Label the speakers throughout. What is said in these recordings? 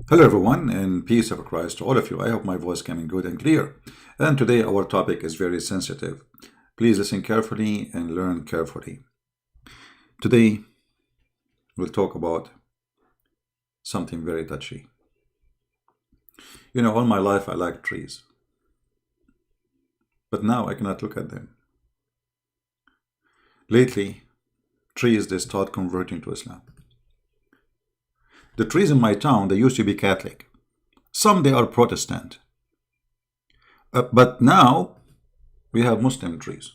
Speaker 1: Hello everyone, and peace of Christ to all of you. I hope my voice coming good and clear. And today our topic is very sensitive. Please listen carefully and learn carefully. Today we'll talk about something very touchy. You know, all my life I like trees, but now I cannot look at them. Lately, trees they start converting to Islam. The trees in my town, they used to be Catholic. Some they are Protestant. But now we have Muslim trees.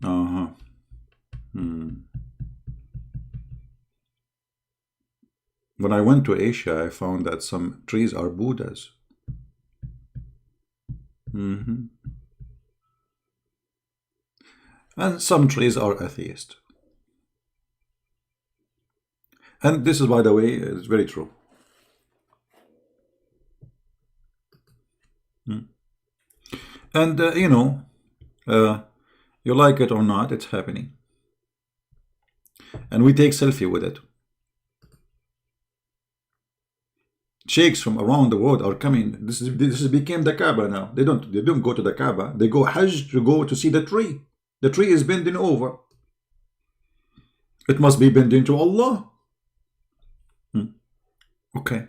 Speaker 1: Uh-huh. When I went to Asia, I found that some trees are Buddhas. And some trees are atheist. And this is, by the way, is very true. And, you like it or not, it's happening. And we take selfie with it. Sheikhs from around the world are coming. This became the Kaaba now. They don't go to the Kaaba. They go Hajj to go to see the tree. The tree is bending over. It must be bending to Allah. Okay.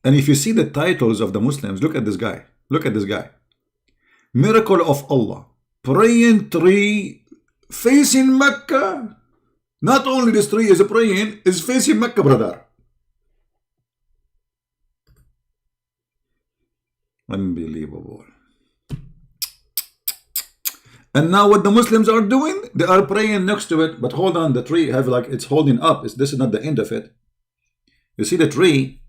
Speaker 1: And if you see the titles of the Muslims, look at this guy. Look at this guy. Miracle of Allah. Praying tree facing Mecca. Not only this tree is praying, is facing Mecca, brother. Unbelievable. And now what the Muslims are doing, they are praying next to it. But hold on, the tree have like it's holding up. This is not the end of it. You see the tree,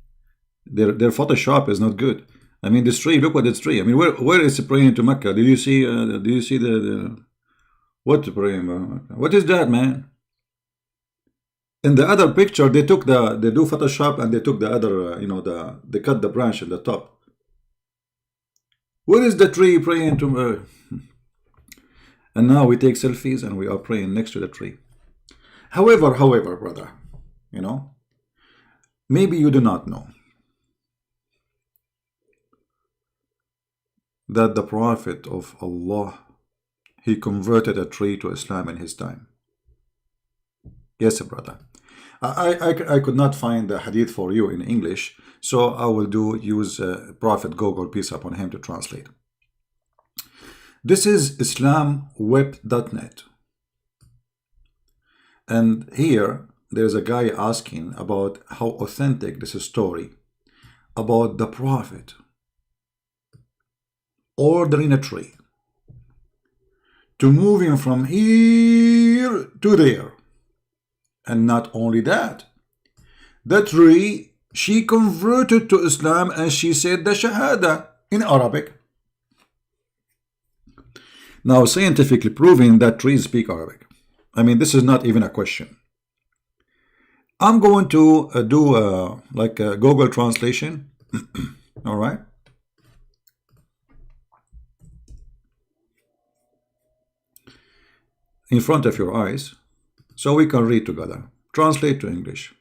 Speaker 1: their Photoshop is not good. I mean, this tree, look what this tree. I mean, where is it praying to Mecca? Do you see the what praying? What is that, man? In the other picture, they do Photoshop and they took the other, they cut the branch at the top. Where is the tree praying to? And now we take selfies and we are praying next to the tree. However, brother, maybe you do not know that the Prophet of Allah, he converted a tree to Islam in his time. Yes, brother. I could not find the hadith for you in English, so I will use Prophet Google, peace upon him, to translate. This is islamweb.net. And here there's a guy asking about how authentic this story about the Prophet ordering a tree to move him from here to there. And not only that, the tree, she converted to Islam and she said the Shahada in Arabic. Now, scientifically proven that trees speak Arabic. I mean, this is not even a question. I'm going to do like a Google translation. All right. In front of your eyes, so we can read together. Translate to English.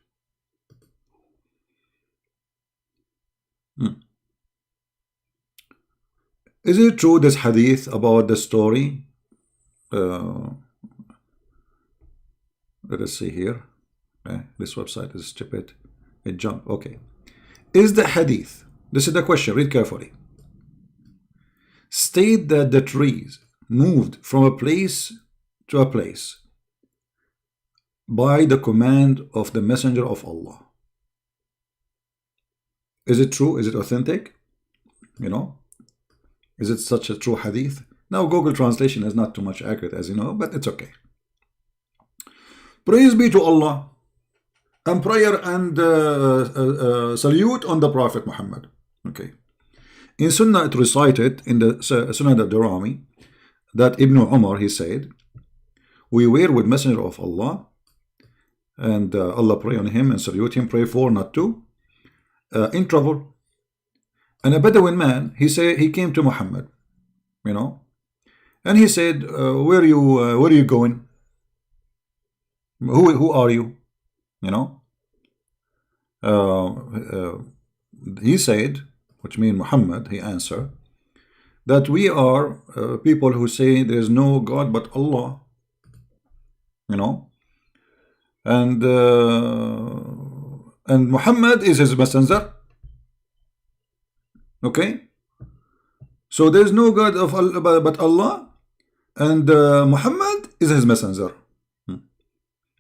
Speaker 1: Is it true, this hadith about the story? Let us see here. This website is stupid. It jumped. Okay. Is the hadith, this is the question, read carefully, state that the trees moved from a place to a place by the command of the Messenger of Allah? Is it true? Is it authentic? Is it such a true hadith? Now, Google translation is not too much accurate, as you know, but it's okay. Praise be to Allah, and prayer and salute on the Prophet Muhammad. Okay. In Sunnah, it recited in the Sunnah al-Darimi that Ibn Umar, he said, we were with Messenger of Allah, and Allah pray on him and salute him, pray for, not to, in trouble. And a Bedouin man, he came to Muhammad, and he said, where are you going? Who are you? You know, he said, which means Muhammad, he answered, that we are people who say there is no God but Allah. You know, and Muhammad is his messenger. Okay, so there is no God of Allah but Allah, and Muhammad is his messenger.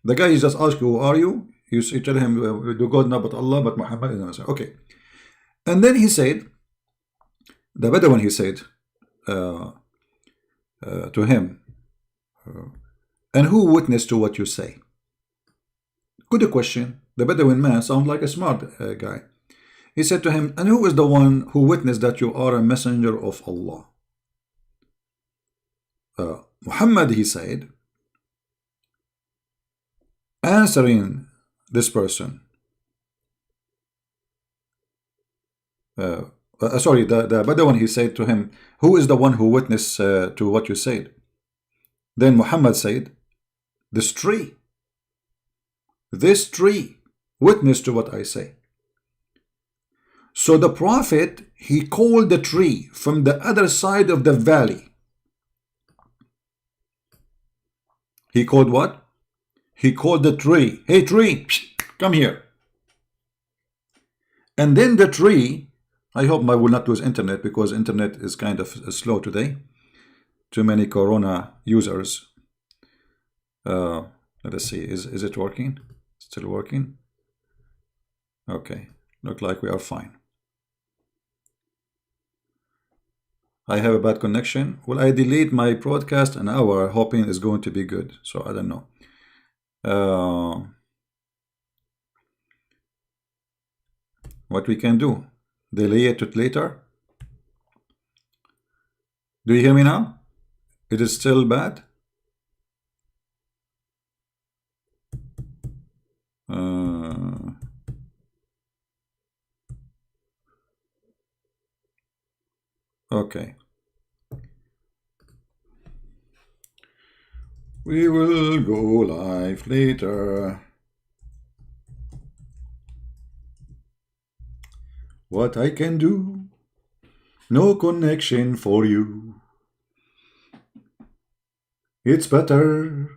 Speaker 1: The guy he just asked you, who are you? You tell him, do God not but Allah, but Muhammad is his messenger. Okay, and then he said, the Bedouin, he said to him, and who witnessed to what you say? Good question. The Bedouin man sounds like a smart guy. He said to him, and who is the one who witnessed that you are a messenger of Allah? Muhammad, he said, answering this person, sorry, the Bedouin, he said to him, who is the one who witnessed to what you said? Then Muhammad said, this tree witnessed to what I say. So the Prophet, he called the tree from the other side of the valley. He called what? He called the tree, hey tree, come here. And then the tree, I hope I will not lose internet because internet is kind of slow today. Too many Corona users. Let us see, is it working? Still working? Okay, look like we are fine. I have a bad connection. Will I delete my broadcast an hour hoping it's going to be good? So I don't know. What we can do? Delay it to later? Do you hear me now? It is still bad? Okay. We will go live later. What I can do? No connection for you. It's better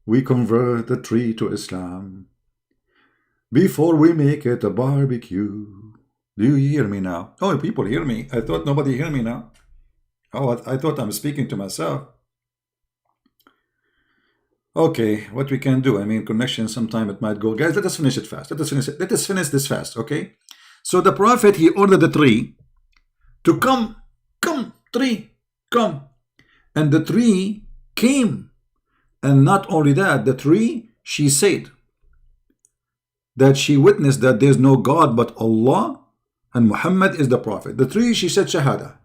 Speaker 1: we convert the tree to Islam before we make it a barbecue. Do you hear me now? Oh, people hear me. I thought nobody hear me now. Oh, I thought I'm speaking to myself. Okay, what we can do? I mean, connection, sometime it might go. Guys, let us finish it fast. Let us finish this fast, okay? So the Prophet, he ordered the tree to come, tree, come. And the tree came. And not only that, the tree, she said that she witnessed that there's no God but Allah and Muhammad is the Prophet. The tree, she said Shahada.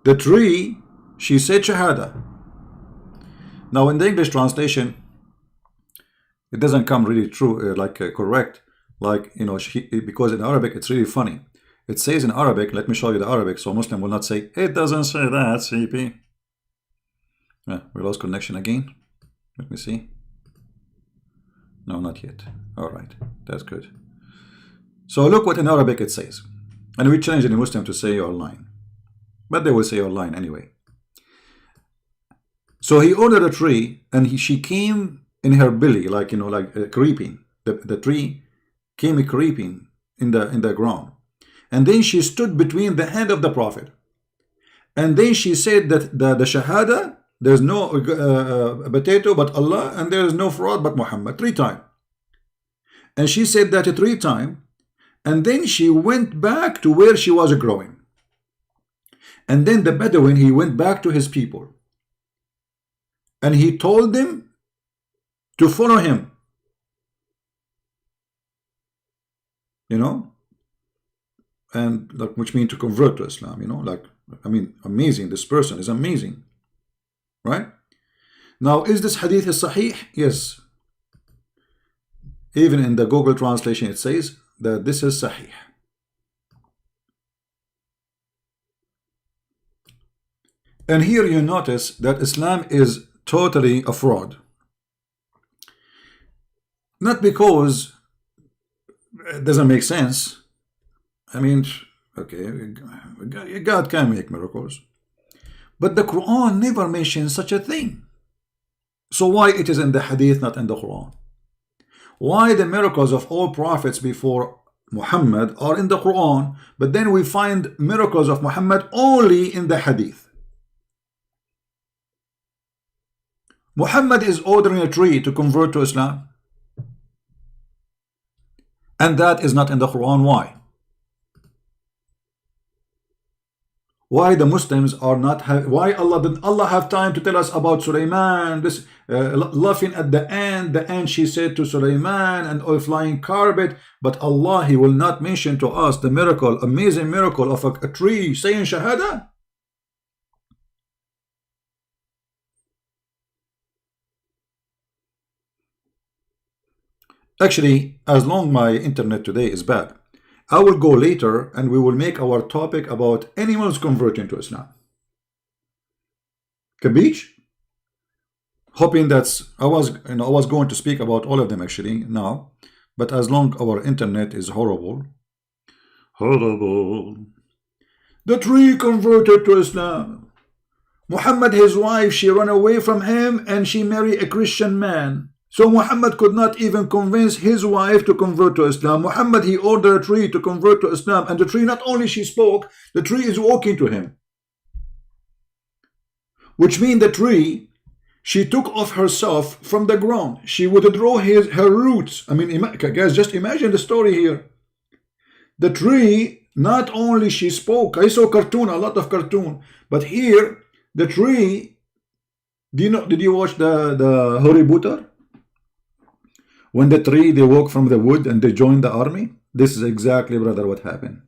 Speaker 1: The tree, she said Shahada. Now in the English translation, it doesn't come really true, correct, like, you know, because in Arabic it's really funny. It says in Arabic, let me show you the Arabic so Muslim will not say, it doesn't say that, CP. We lost connection again. Let me see. No, not yet. All right, that's good. So look what in Arabic it says. And we challenge any Muslim to say you're lying. But they will say you're lying anyway. So he ordered a tree and she came in her belly, like, you know, like creeping. The tree came creeping in the ground. And then she stood between the hand of the Prophet. And then she said that the Shahada, there's no potato but Allah, and there is no fraud but Muhammad, 3 times. And she said that 3 times. And then she went back to where she was growing. And then the Bedouin, he went back to his people. And he told them to follow him. You know? And like, which means to convert to Islam, you know, like, I mean, amazing. This person is amazing, right? Now, is this hadith is sahih? Yes. Even in the Google translation, it says that this is sahih. And here you notice that Islam is totally a fraud. Not because it doesn't make sense. I mean, okay, God can make miracles, but the Quran never mentions such a thing. So why it is in the Hadith, not in the Quran? Why the miracles of all prophets before Muhammad are in the Quran, but then we find miracles of Muhammad only in the Hadith? Muhammad is ordering a tree to convert to Islam, and that is not in the Quran. Why? Why the Muslims are not why did Allah have time to tell us about Sulaiman, this laughing at the end she said to Sulaiman, and a flying carpet, but Allah, He will not mention to us the miracle, amazing miracle of a tree saying Shahada? Actually, as long my internet today is bad, I will go later and we will make our topic about animals converting to Islam. Kabich? Hoping that's I was going to speak about all of them actually now, but as long our internet is horrible. The tree converted to Islam. Muhammad, his wife, she ran away from him and she married a Christian man. So Muhammad could not even convince his wife to convert to Islam. Muhammad, he ordered a tree to convert to Islam, and the tree, not only she spoke, the tree is walking to him. Which means the tree, she took off herself from the ground. She withdrew her roots. I mean, guys, just imagine the story here. The tree, not only she spoke, I saw cartoon, a lot of cartoon, but here, the tree, did you watch the Harry Potter? When the tree, they walk from the wood and they join the army. This is exactly, brother, what happened.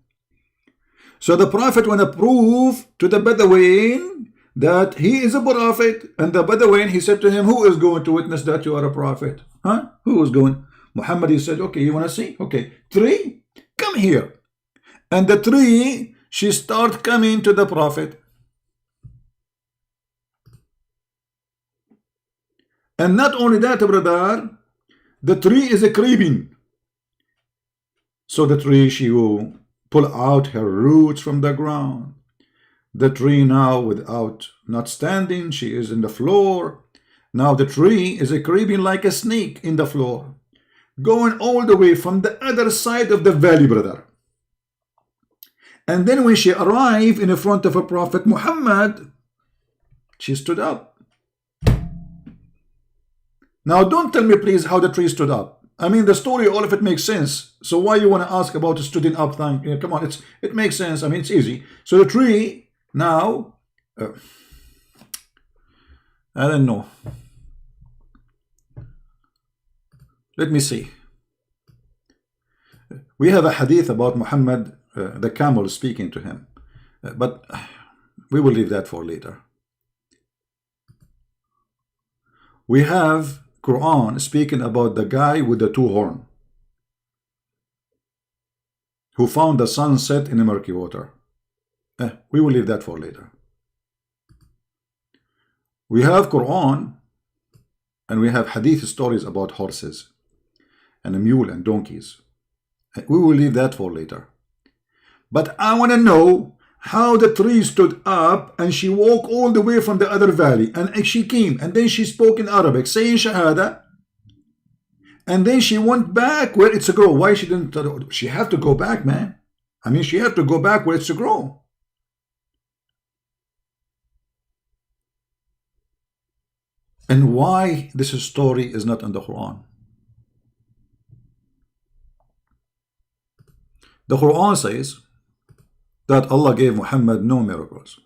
Speaker 1: So the prophet want to prove to the Bedouin that he is a prophet, and the Bedouin, he said to him, who is going to witness that you are a prophet? Huh? Who is going? Muhammad, he said, okay, you want to see? Okay, tree, come here. And the tree, she start coming to the prophet. And not only that, brother, the tree is a creeping. So the tree, she will pull out her roots from the ground. The tree now, without not standing, she is in the floor. Now the tree is a creeping like a snake in the floor, going all the way from the other side of the valley, brother. And then when she arrived in front of a Prophet Muhammad, she stood up. Now, don't tell me, please, how the tree stood up. I mean, the story, all of it makes sense. So why you want to ask about the stood up thing? Yeah, come on, it makes sense. I mean, it's easy. So the tree now, I don't know. Let me see. We have a hadith about Muhammad, the camel speaking to him, but we will leave that for later. We have Quran speaking about the guy with the two horns who found the sun set in a murky water. We will leave that for later. We have Quran and we have hadith stories about horses and a mule and donkeys. We will leave that for later. But I want to know how the tree stood up and she walked all the way from the other valley, and she came and then she spoke in Arabic saying Shahada, and then she went back where it's a grow. Why she didn't? She had to go back, man. I mean, she had to go back where it's a grow. And why this story is not in the Quran? The Quran says that Allah gave Muhammad no miracles.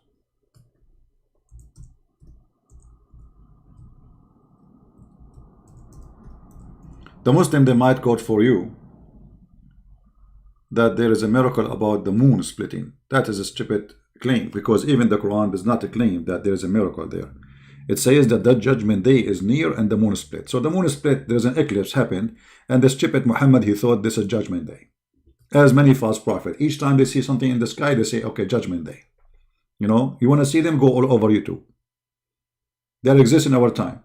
Speaker 1: The Muslim, they might quote for you that there is a miracle about the moon splitting. That is a stupid claim, because even the Quran does not claim that there is a miracle there. It says that that judgment day is near and the moon split. So the moon split, there's an eclipse happened, and the stupid Muhammad, he thought this is judgment day. As many false prophets, each time they see something in the sky, they say, okay, judgment day. You know, you want to see them, go all over YouTube. that exists in our time.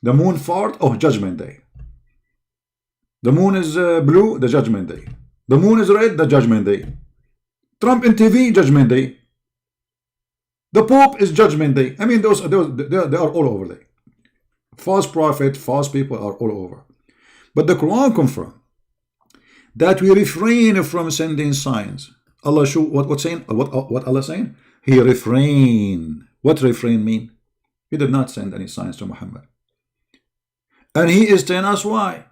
Speaker 1: The moon fart, oh, Judgment Day. The moon is blue, the Judgment Day. The moon is red, the Judgment Day. Trump in TV, Judgment Day. The Pope is Judgment Day. I mean, they are all over there. False prophet, false people are all over. But the Quran confirms that we refrain from sending signs. Allah show what saying? What Allah saying? He refrain. What refrain mean? He did not send any signs to Muhammad. And he is telling us why.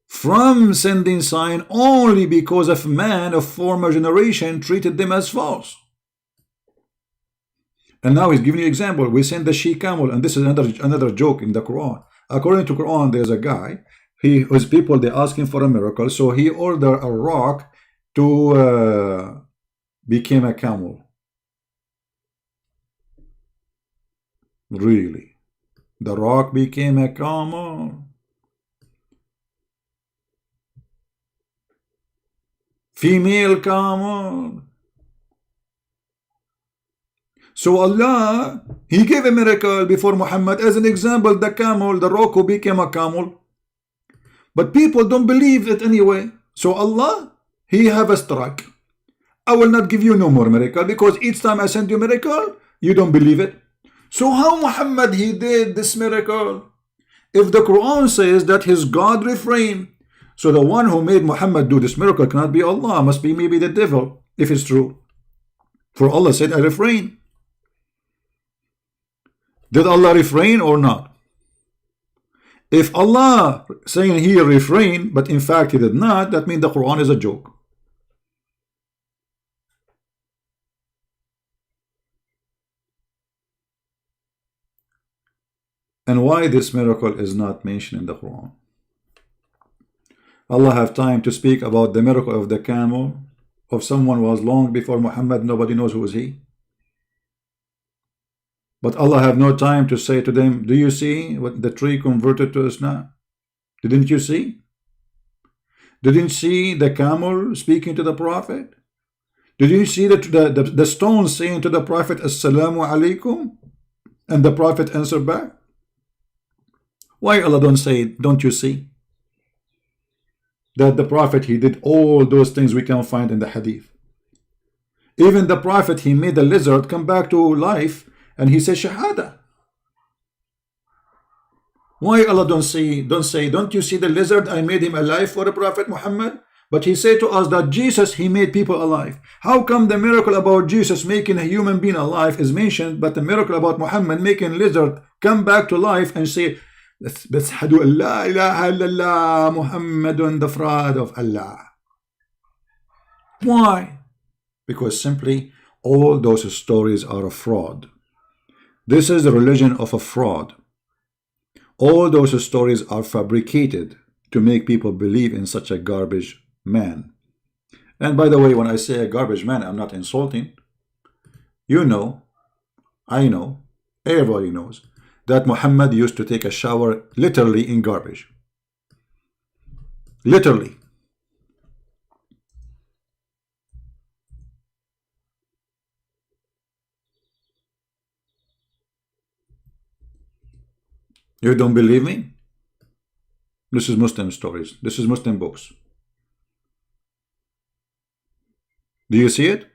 Speaker 1: From sending sign only because of man of former generation treated them as false. And now he's giving you an example. We send the she camel, and this is another joke in the Quran. According to Quran, there's a guy. His people, they ask him for a miracle, so he ordered a rock to become a camel. Really, the rock became a camel. Female camel. So Allah, he gave a miracle before Muhammad. As an example, the camel, the rock who became a camel. But people don't believe it anyway. So Allah, he have a strike. I will not give you no more miracle, because each time I send you miracle, you don't believe it. So how Muhammad, he did this miracle? If the Quran says that his God refrained, so the one who made Muhammad do this miracle cannot be Allah, must be maybe the devil, if it's true. For Allah said, I refrain. Did Allah refrain or not? If Allah saying he refrained, but in fact he did not, that means the Quran is a joke. And why this miracle is not mentioned in the Quran? Allah have time to speak about the miracle of the camel, of someone who was long before Muhammad, nobody knows who is he. But Allah have no time to say to them, do you see what the tree converted to Islam? Didn't you see? Didn't you see the camel speaking to the Prophet? Did you see the stone saying to the Prophet, Assalamu alaikum? And the Prophet answered back? Why Allah don't say, don't you see? That the Prophet, he did all those things we can find in the hadith. Even the Prophet, he made the lizard come back to life, and he says Shahada. Why Allah don't say, don't you see the lizard? I made him alive for the Prophet Muhammad. But he said to us that Jesus, he made people alive. How come the miracle about Jesus making a human being alive is mentioned, but the miracle about Muhammad making lizard come back to life and say, Bashhadu an la ilaha illallah Muhammadun, the fraud of Allah? Why? Because simply all those stories are a fraud. This is the religion of a fraud. All those stories are fabricated to make people believe in such a garbage man. And by the way, when I say a garbage man, I'm not insulting. You know, I know, everybody knows that Muhammad used to take a shower literally in garbage. Literally. You don't believe me? This is Muslim stories. This is Muslim books. Do you see it?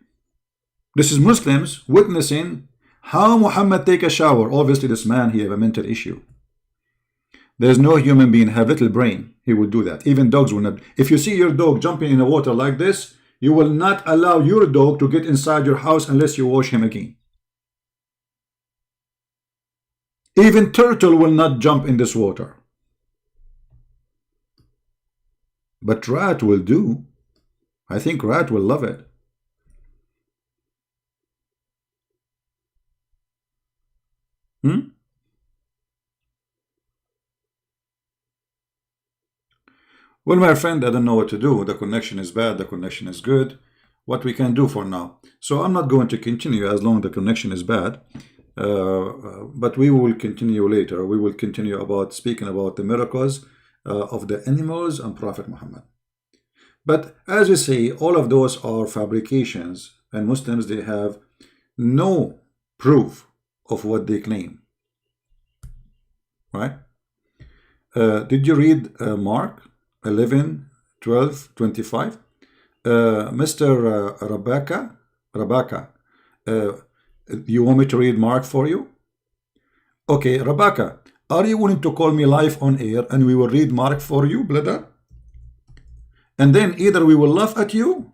Speaker 1: This is Muslims witnessing how Muhammad take a shower. Obviously this man, he have a mental issue. There's no human being have little brain, he will do that. Even dogs will not. If you see your dog jumping in the water like this, you will not allow your dog to get inside your house unless you wash him again. Even turtle will not jump in this water. But rat will do. I think rat will love it. Well, my friend, I don't know what to do. The connection is bad, the connection is good. What we can do for now. So I'm not going to continue as long as the connection is bad. But we will continue later. We will continue about speaking about the miracles of the animals and Prophet Muhammad. But as we say, all of those are fabrications, and Muslims, they have no proof of what they claim. Right? Did you read Mark 11, 12, 25? Mr. Rebecca, you want me to read Mark for you? Okay, Rebecca, are you willing to call me live on air and we will read Mark for you, brother? And then either we will laugh at you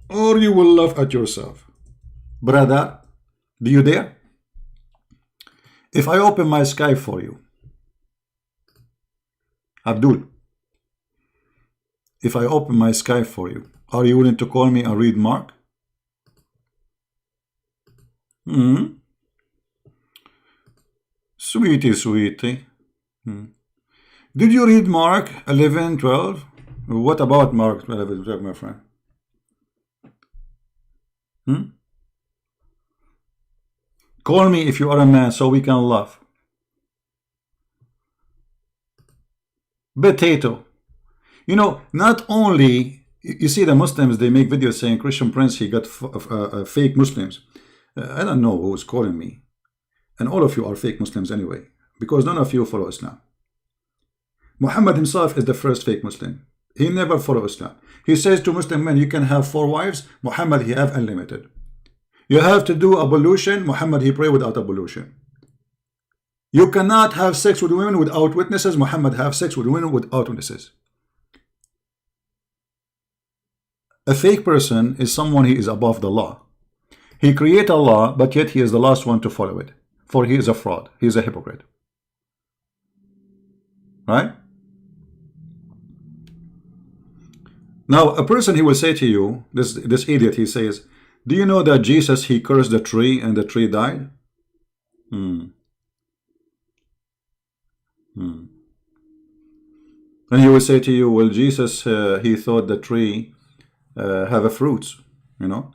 Speaker 1: or you will laugh at yourself. Brother, do you dare? If I open my Skype for you, Abdul, if I open my Skype for you, are you willing to call me and read Mark? Sweetie, sweetie. Did you read Mark 11, 12? What about Mark 11, 12, my friend? Call me if you are a man so we can laugh. Potato. You know, not only, you see the Muslims, they make videos saying Christian Prince, he got fake Muslims. I don't know who's calling me. And all of you are fake Muslims anyway, because none of you follow Islam. Muhammad himself is the first fake Muslim. He never followed Islam. He says to Muslim men, you can have 4 wives. Muhammad, he have unlimited. You have to do ablution. Muhammad, he pray without ablution. You cannot have sex with women without witnesses. Muhammad have sex with women without witnesses. A fake person is someone he is above the law. He create a law, but yet he is the last one to follow it. For he is a fraud. He is a hypocrite. Right? Now, a person, he will say to you, this idiot, he says, do you know that Jesus, he cursed the tree and the tree died? And he will say to you, well, Jesus, he thought the tree have a fruits, you know.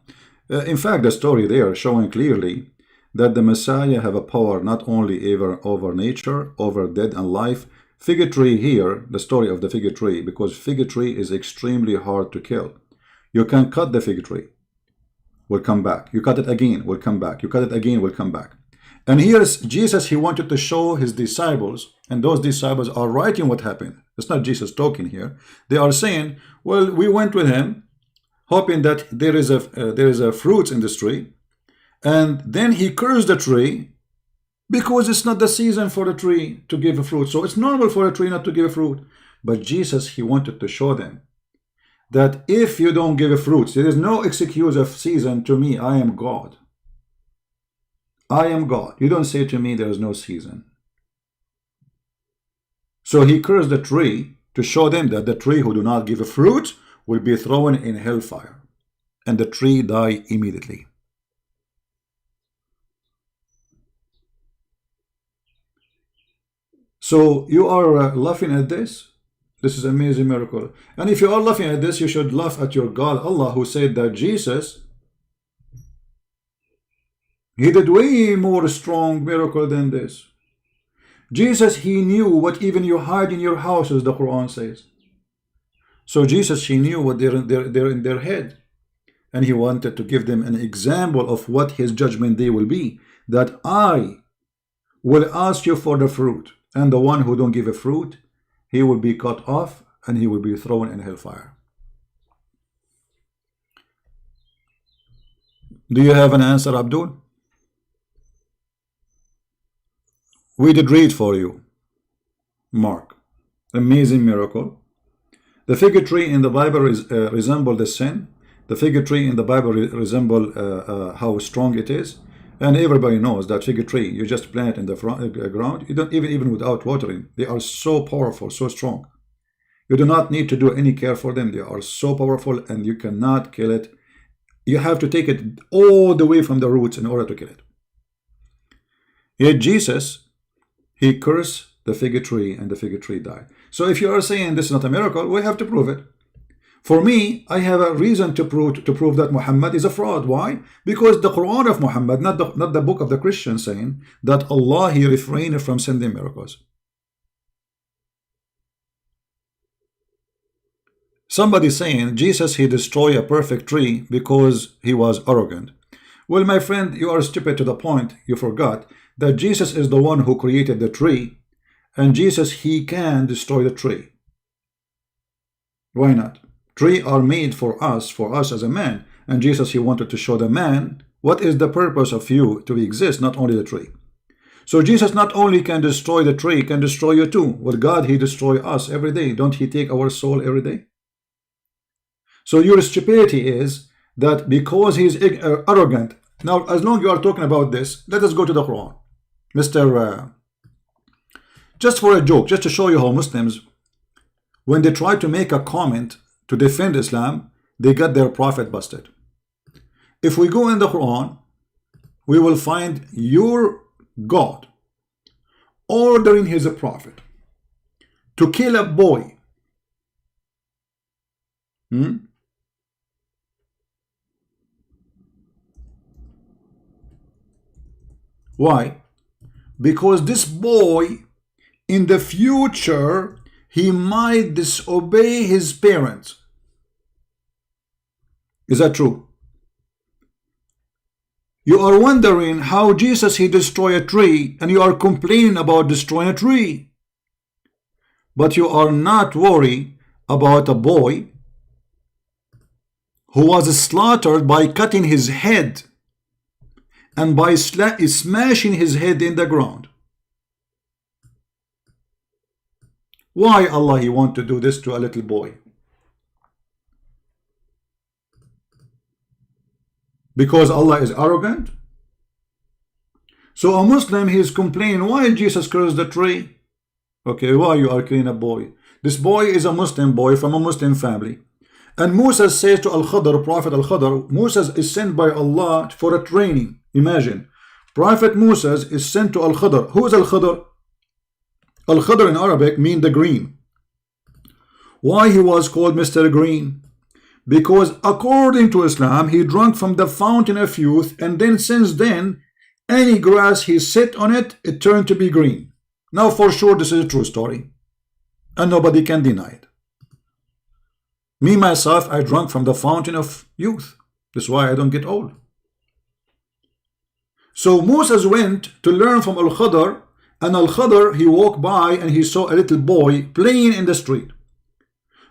Speaker 1: In fact, the story there showing clearly that the Messiah have a power not only over nature, over death and life. Fig tree here, the story of the fig tree, because fig tree is extremely hard to kill. You can cut the fig tree, will come back. You cut it again, will come back. You cut it again, will come back. And here's Jesus, he wanted to show his disciples, and those disciples are writing what happened. It's not Jesus talking here. They are saying, well, we went with him, hoping that there is a fruits in this tree, and then he cursed the tree, because it's not the season for the tree to give a fruit. So it's normal for a tree not to give a fruit. But Jesus, he wanted to show them that if you don't give a fruit, there is no excuse of season to me. I am God. I am God. You don't say to me there is no season. So he cursed the tree to show them that the tree who do not give a fruit will be thrown in hellfire. And the tree die immediately. So you are laughing at this? This is an amazing miracle. And if you are laughing at this, you should laugh at your God, Allah, who said that Jesus, he did way more strong miracle than this. Jesus, he knew what even you hide in your house, as the Quran says. So Jesus, he knew what they're in their head. And he wanted to give them an example of what his judgment day will be. That I will ask you for the fruit. And the one who don't give a fruit, he will be cut off and he will be thrown in hellfire. Do you have an answer, Abdul? We did read for you, Mark. Amazing miracle. The fig tree in the Bible resemble the sin. The fig tree in the Bible resemble how strong it is. And everybody knows that fig tree, you just plant it in the ground, you don't even without watering. They are so powerful, so strong. You do not need to do any care for them. They are so powerful and you cannot kill it. You have to take it all the way from the roots in order to kill it. Yet Jesus, he cursed the fig tree and the fig tree died. So if you are saying this is not a miracle, we have to prove it. For me, I have a reason to prove that Muhammad is a fraud. Why? Because the Quran of Muhammad, not the book of the Christians, saying that Allah, he refrained from sending miracles. Somebody saying Jesus, he destroyed a perfect tree because he was arrogant. Well, my friend, you are stupid to the point you forgot that Jesus is the one who created the tree, and Jesus, he can destroy the tree. Why not? Trees are made for us as a man, and Jesus, he wanted to show the man what is the purpose of you to exist, not only the tree. So Jesus not only can destroy the tree, can destroy you too. With God, he destroys us every day. Don't he take our soul every day? So your stupidity is that because he's arrogant. Now, as long as you are talking about this, let us go to the Quran. Mr. Just for a joke, just to show you how Muslims, when they try to make a comment to defend Islam, they get their prophet busted. If we go in the Quran, we will find your God ordering his prophet to kill a boy. Why? Because this boy in the future, he might disobey his parents. Is that true? You are wondering how Jesus, he destroyed a tree, and you are complaining about destroying a tree. But you are not worried about a boy who was slaughtered by cutting his head and by smashing his head in the ground. Why Allah, he want to do this to a little boy? Because Allah is arrogant? So a Muslim, he is complaining, why Jesus cursed the tree? Okay, why you are killing a boy? This boy is a Muslim boy from a Muslim family. And Musa says to Al-Khadr, Prophet Al-Khadr, Musa is sent by Allah for a training. Imagine, Prophet Musa is sent to Al-Khadr. Who is Al-Khadr? Al-Khadr in Arabic means the green. Why he was called Mr. Green? Because according to Islam, he drank from the fountain of youth, and then since then, any grass he sit on it, it turned to be green. Now for sure this is a true story, and nobody can deny it. Me myself, I drank from the fountain of youth. That's why I don't get old. So Moses went to learn from Al-Khadr, and Al-Khadr, he walked by and he saw a little boy playing in the street.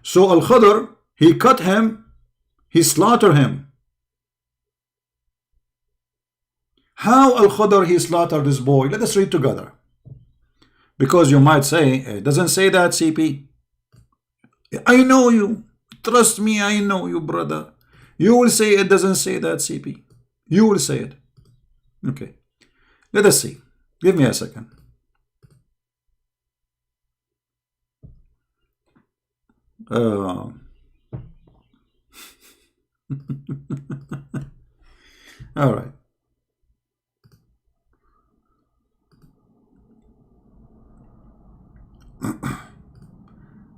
Speaker 1: So Al-Khadr, he cut him, he slaughtered him. How Al-Khadr, he slaughtered this boy? Let us read together. Because you might say, it doesn't say that, CP. I know you. Trust me, I know you, brother. You will say it doesn't say that, CP. You will say it. Okay. Let us see. Give me a second. All right.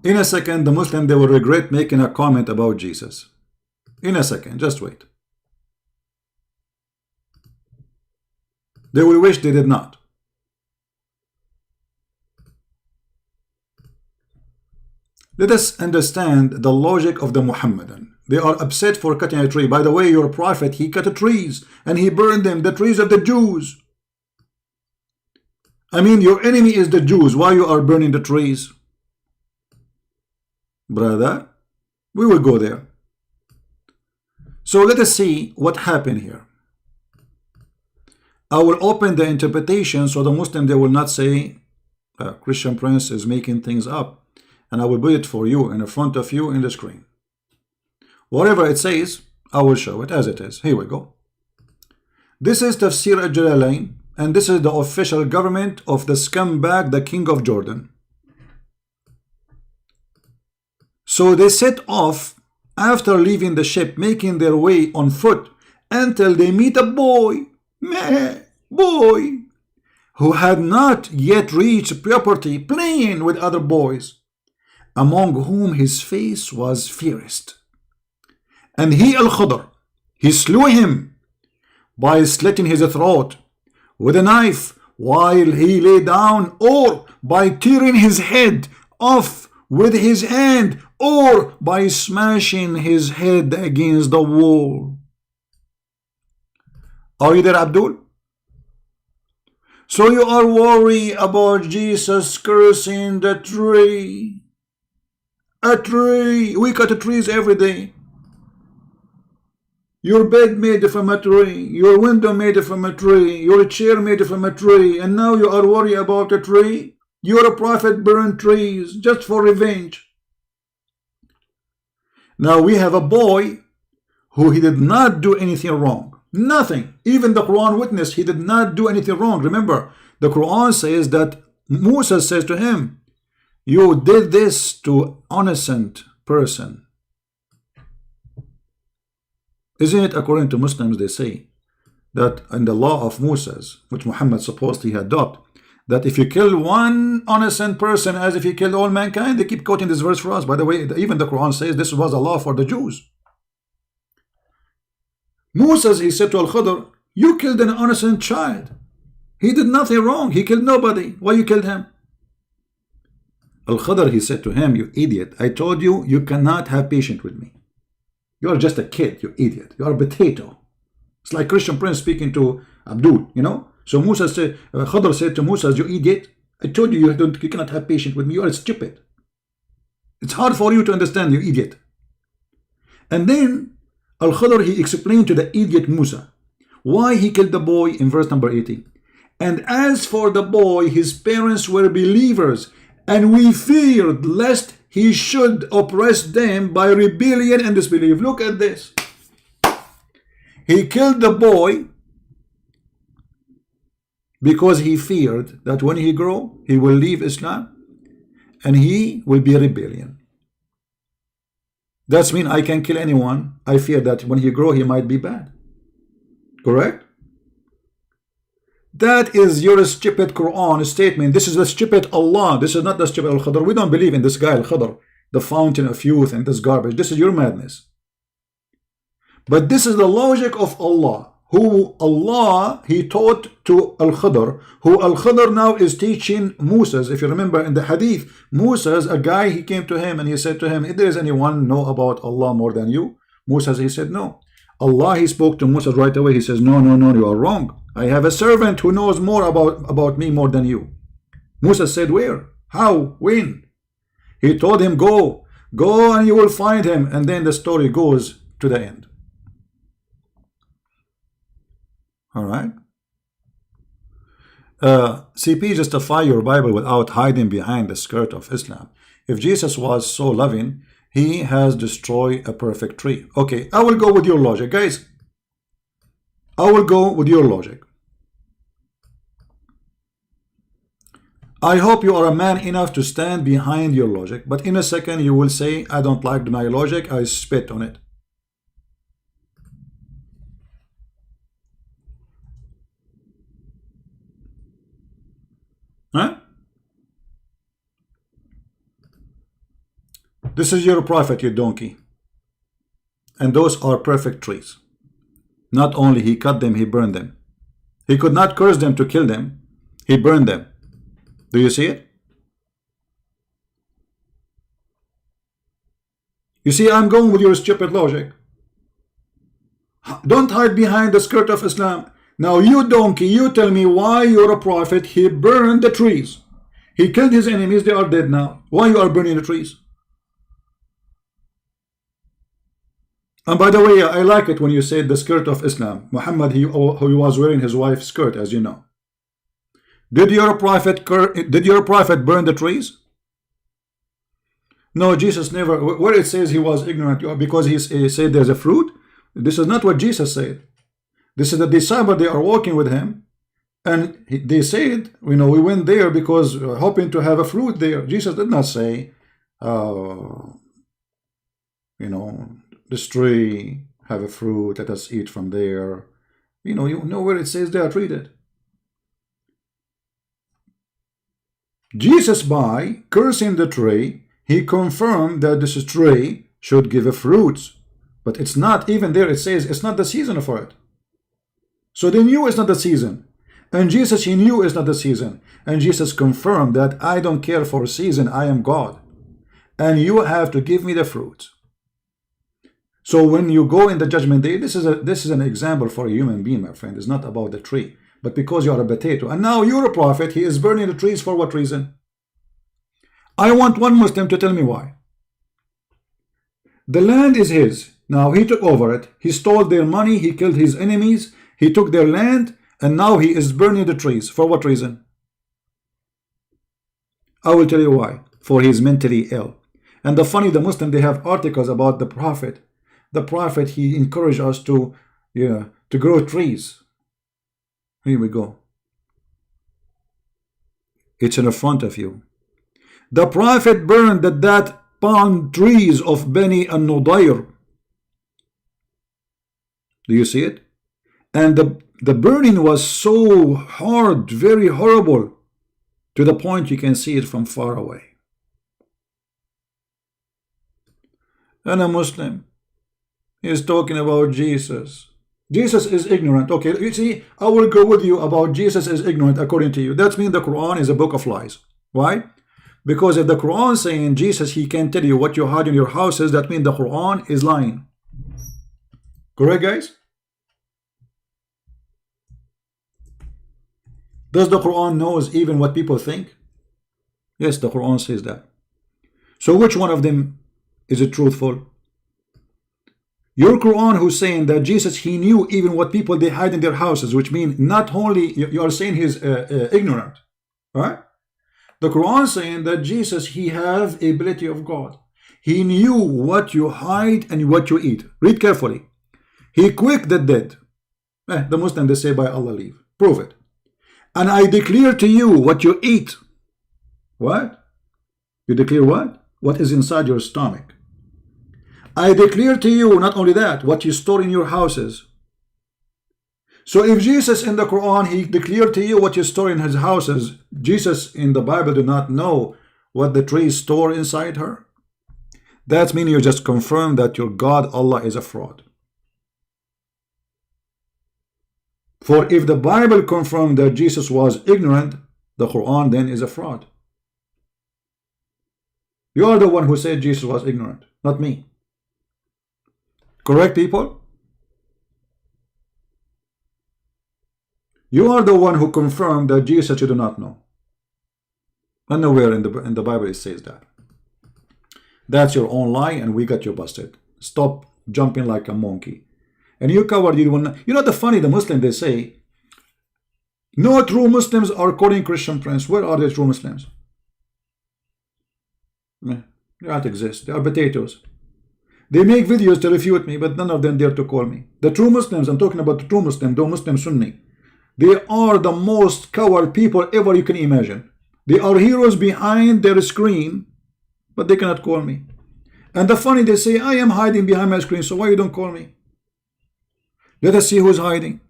Speaker 1: In a second, the Muslim, they will regret making a comment about Jesus. In a second, just wait. They will wish they did not. Let us understand the logic of the Muhammadan. They are upset for cutting a tree. By the way, your prophet, he cut trees and he burned them, the trees of the Jews. I mean, your enemy is the Jews. Why you are burning the trees? Brother, we will go there. So let us see what happened here. I will open the interpretation so the Muslim, they will not say Christian Prince is making things up. And I will put it for you in front of you in the screen. Whatever it says, I will show it as it is. Here we go. This is Tafsir al-Jalalain, and this is the official government of the scumbag, the king of Jordan. So they set off after leaving the ship, making their way on foot until they meet a boy, who had not yet reached puberty, playing with other boys, among whom his face was fairest. And he, Al-Khadr, he slew him by slitting his throat with a knife while he lay down, or by tearing his head off with his hand, or by smashing his head against the wall. Are you there, Abdul? So you are worried about Jesus cursing the tree. A tree. We cut trees every day. Your bed made from a tree. Your window made from a tree. Your chair made from a tree. And now you are worried about a tree. You're a prophet burned trees just for revenge. Now we have a boy who he did not do anything wrong. Nothing. Even the Quran witness, he did not do anything wrong. Remember, the Quran says that Musa says to him, you did this to innocent person. Isn't it according to Muslims, they say that in the law of Moses, which Muhammad supposedly had adopted, that if you kill one innocent person as if you killed all mankind? They keep quoting this verse for us. By the way, even the Quran says this was a law for the Jews. Moses, he said to Al-Khidr, you killed an innocent child. He did nothing wrong. He killed nobody. Why you killed him? Al-Khidr, he said to him, you idiot. I told you, you cannot have patience with me. You are just a kid, you idiot. You are a potato. It's like Christian Prince speaking to Abdul, you know. So Musa said, Khidr said to Musa, you idiot. I told you, you cannot have patience with me. You are stupid. It's hard for you to understand, you idiot. And then Al-Khidr, he explained to the idiot Musa why he killed the boy in verse number 80. And as for the boy, his parents were believers, and we feared lest he should oppress them by rebellion and disbelief. Look at this. He killed the boy because he feared that when he grow, he will leave Islam and he will be rebellion. That's mean I can kill anyone. I fear that when he grow, he might be bad. Correct? That is your stupid Quran statement. This is the stupid Allah. This is not the stupid Al-Khidr. We don't believe in this guy Al-Khidr, the fountain of youth and this garbage. This is your madness. But this is the logic of Allah, who Allah, he taught to Al-Khidr, who Al-Khidr now is teaching Moses. If you remember in the hadith, Moses, a guy, he came to him and he said to him, if there is anyone know about Allah more than you? Moses, he said, no. Allah, he spoke to Moses right away. He says, no, you are wrong. I have a servant who knows more about me more than you. Moses said, where? How? When? He told him, go and you will find him. And then the story goes to the end. All right. CP, justify your Bible without hiding behind the skirt of Islam. If Jesus was so loving, he has destroyed a perfect tree. Okay, I will go with your logic, guys. I will go with your logic. I hope you are a man enough to stand behind your logic, but in a second you will say, I don't like my logic, I spit on it. Huh? This is your prophet, you donkey. And those are perfect trees. Not only he cut them, he burned them. He could not curse them to kill them. He burned them. Do you see it? You see, I'm going with your stupid logic. Don't hide behind the skirt of Islam. Now you donkey, you tell me why you're a prophet. He burned the trees. He killed his enemies. They are dead now. Why you are burning the trees? And by the way, I like it when you say the skirt of Islam. Muhammad, he was wearing his wife's skirt, as you know. Did your prophet burn the trees? No, Jesus never. Where it says he was ignorant because he said there's a fruit. This is not what Jesus said. This is the disciple. They are walking with him, and they said, you know, we went there because hoping to have a fruit there. Jesus did not say, you know, this tree have a fruit. Let us eat from there. You know where it says they are treated. Jesus, by cursing the tree, he confirmed that this tree should give fruits. But it's not, even there it says it's not the season for it. So they knew it's not the season. And Jesus, he knew it's not the season. And Jesus confirmed that I don't care for season, I am God. And you have to give me the fruits. So when you go in the judgment day, this is an example for a human being, my friend. It's not about the tree. but because you are a potato. And now you're a prophet, he is burning the trees for what reason? I want one Muslim to tell me why. The land is his. Now he took over it. He stole their money. He killed his enemies. He took their land. And now he is burning the trees. For what reason? I will tell you why. For he is mentally ill. And the Muslim, they have articles about the Prophet. The Prophet, he encouraged us to grow trees. Here we go. It's in front of you. The Prophet burned that palm trees of Bani an-Nudayr. Do you see it? And the burning was so hard, very horrible, to the point you can see it from far away. And a Muslim is talking about Jesus. Jesus is ignorant. Okay, you see, I will go with you about Jesus is ignorant according to you. That means the Quran is a book of lies. Why? Because if the Quran is saying Jesus, he can tell you what you hide in your houses, that means the Quran is lying. Correct, guys? Does the Quran knows even what people think? Yes, the Quran says that. So which one of them is it truthful? Your Quran who's saying that Jesus, he knew even what people they hide in their houses, which means not only you are saying he's ignorant, right? The Quran saying that Jesus, he have ability of God. He knew what you hide and what you eat. Read carefully. He quick the dead. The Muslim, they say by Allah leave. Prove it. And I declare to you what you eat. What? You declare what? What is inside your stomach. I declare to you, not only that, what you store in your houses. So if Jesus in the Quran, he declared to you what you store in his houses, Jesus in the Bible do not know what the trees store inside her. That means you just confirm that your God, Allah, is a fraud. For if the Bible confirmed that Jesus was ignorant, the Quran then is a fraud. You are the one who said Jesus was ignorant, not me. Correct, people? You are the one who confirmed that Jesus you do not know. And nowhere in the Bible it says that. That's your own lie, and we got you busted. Stop jumping like a monkey. And you covered, you know the funny, the Muslim, they say, no true Muslims are quoting Christian Prince. Where are the true Muslims? They don't exist. They are potatoes. They make videos to refute me, but none of them dare to call me. The true Muslims, I'm talking about the true Muslim, the Muslim Sunni. They are the most coward people ever you can imagine. They are heroes behind their screen, but they cannot call me. And the funny, they say, I am hiding behind my screen, so why you don't call me? Let us see who's hiding.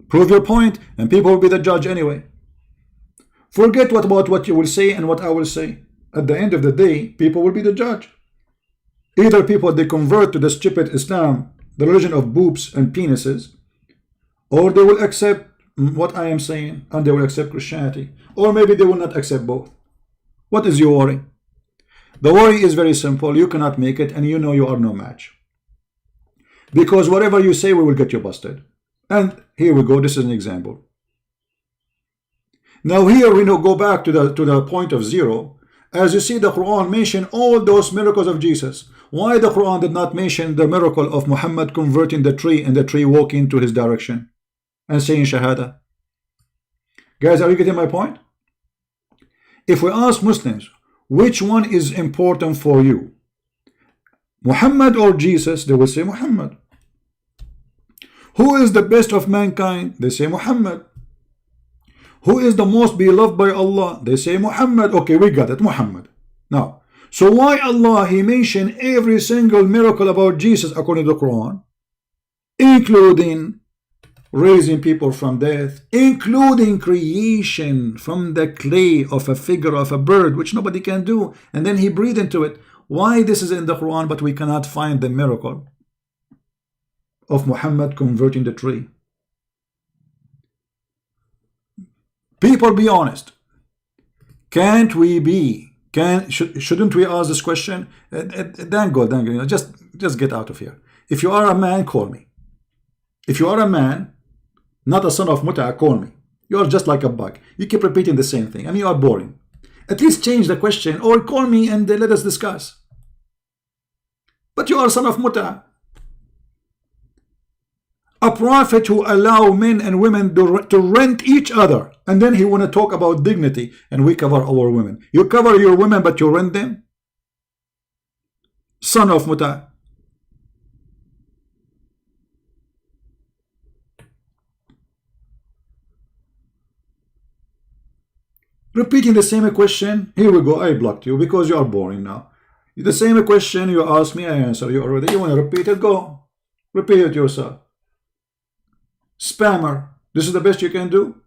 Speaker 1: Prove your point, and people will be the judge anyway. Forget about what you will say and what I will say. At the end of the day, people will be the judge. Either people, they convert to the stupid Islam, the religion of boobs and penises, or they will accept what I am saying and they will accept Christianity, or maybe they will not accept both. What is your worry? The worry is very simple. You cannot make it, and you know you are no match. Because whatever you say, we will get you busted. And here we go. This is an example. Now here we go back to the point of zero. As you see, the Quran mentioned all those miracles of Jesus. Why the Quran did not mention the miracle of Muhammad converting the tree and the tree walking to his direction and saying Shahada? Guys, are you getting my point? If we ask Muslims, which one is important for you, Muhammad or Jesus, they will say Muhammad. Who is the best of mankind? They say Muhammad. Who is the most beloved by Allah? They say Muhammad. Okay, we got it, Muhammad. Now, so why Allah, he mentioned every single miracle about Jesus according to the Quran, including raising people from death, including creation from the clay of a figure of a bird, which nobody can do, and then he breathed into it. Why this is in the Quran, but we cannot find the miracle of Muhammad converting the tree? People, be honest. Shouldn't we ask this question? Then go, just get out of here. If you are a man, call me. If you are a man, not a son of muta, call me. You are just like a bug. You keep repeating the same thing and you are boring. At least change the question or call me and let us discuss. But you are a son of muta. A prophet who allow men and women to rent each other, and then he want to talk about dignity, and we cover our women. You cover your women but you rent them? Son of muta. Repeating the same question. Here we go. I blocked you because you are boring now. The same question you asked me, I answer you already. You want to repeat it? Go. Repeat it yourself. Spammer. This is the best you can do.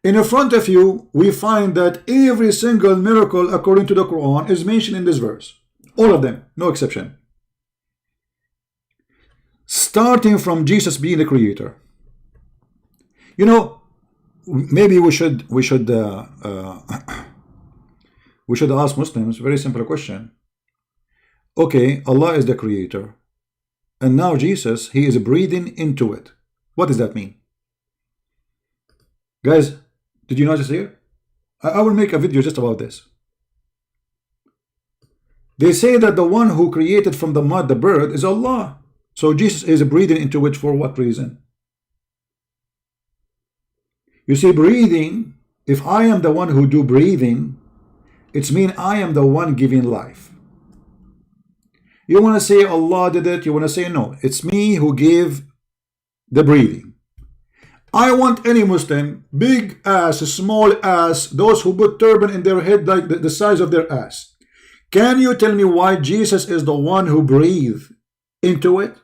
Speaker 1: In front of you, we find that every single miracle according to the Quran is mentioned in this verse. All of them, no exception. Starting from Jesus being the creator. You know, maybe we should ask Muslims a very simple question. Okay, Allah is the creator, and now Jesus, he is breathing into it. What does that mean? Guys, did you notice here? I will make a video just about this. They say that the one who created from the mud the bird is Allah. So Jesus is breathing into it for what reason? You see, breathing, if I am the one who do breathing, it's mean I am the one giving life. You want to say Allah did it, you want to say no, it's me who gave the breathing. I want any Muslim, big ass, small ass, those who put turban in their head like the size of their ass. Can you tell me why Jesus is the one who breathed into it?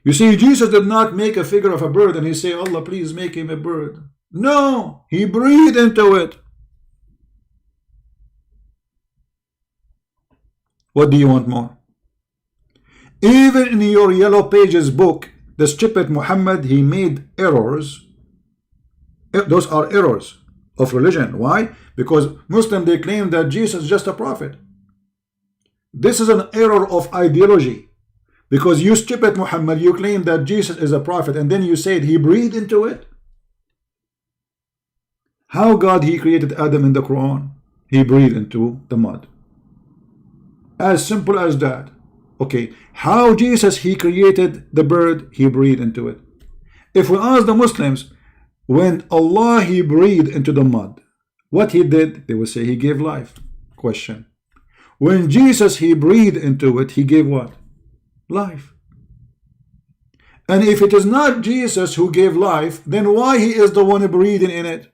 Speaker 1: You see, Jesus did not make a figure of a bird and he say, Allah, please make him a bird. No, he breathed into it. What do you want more? Even in your Yellow Pages book, the stupid Muhammad, he made errors. Those are errors of religion. Why? Because Muslims, they claim that Jesus is just a prophet. This is an error of ideology. Because you stupid Muhammad, you claim that Jesus is a prophet, and then you said he breathed into it. How God he created Adam in the Quran? He breathed into the mud. As simple as that. Okay, how Jesus he created the bird? He breathed into it. If we ask the Muslims, when Allah he breathed into the mud, what he did? They will say he gave life. Question. When Jesus he breathed into it, he gave what? Life. And if it is not Jesus who gave life, then why he is the one breathing in it?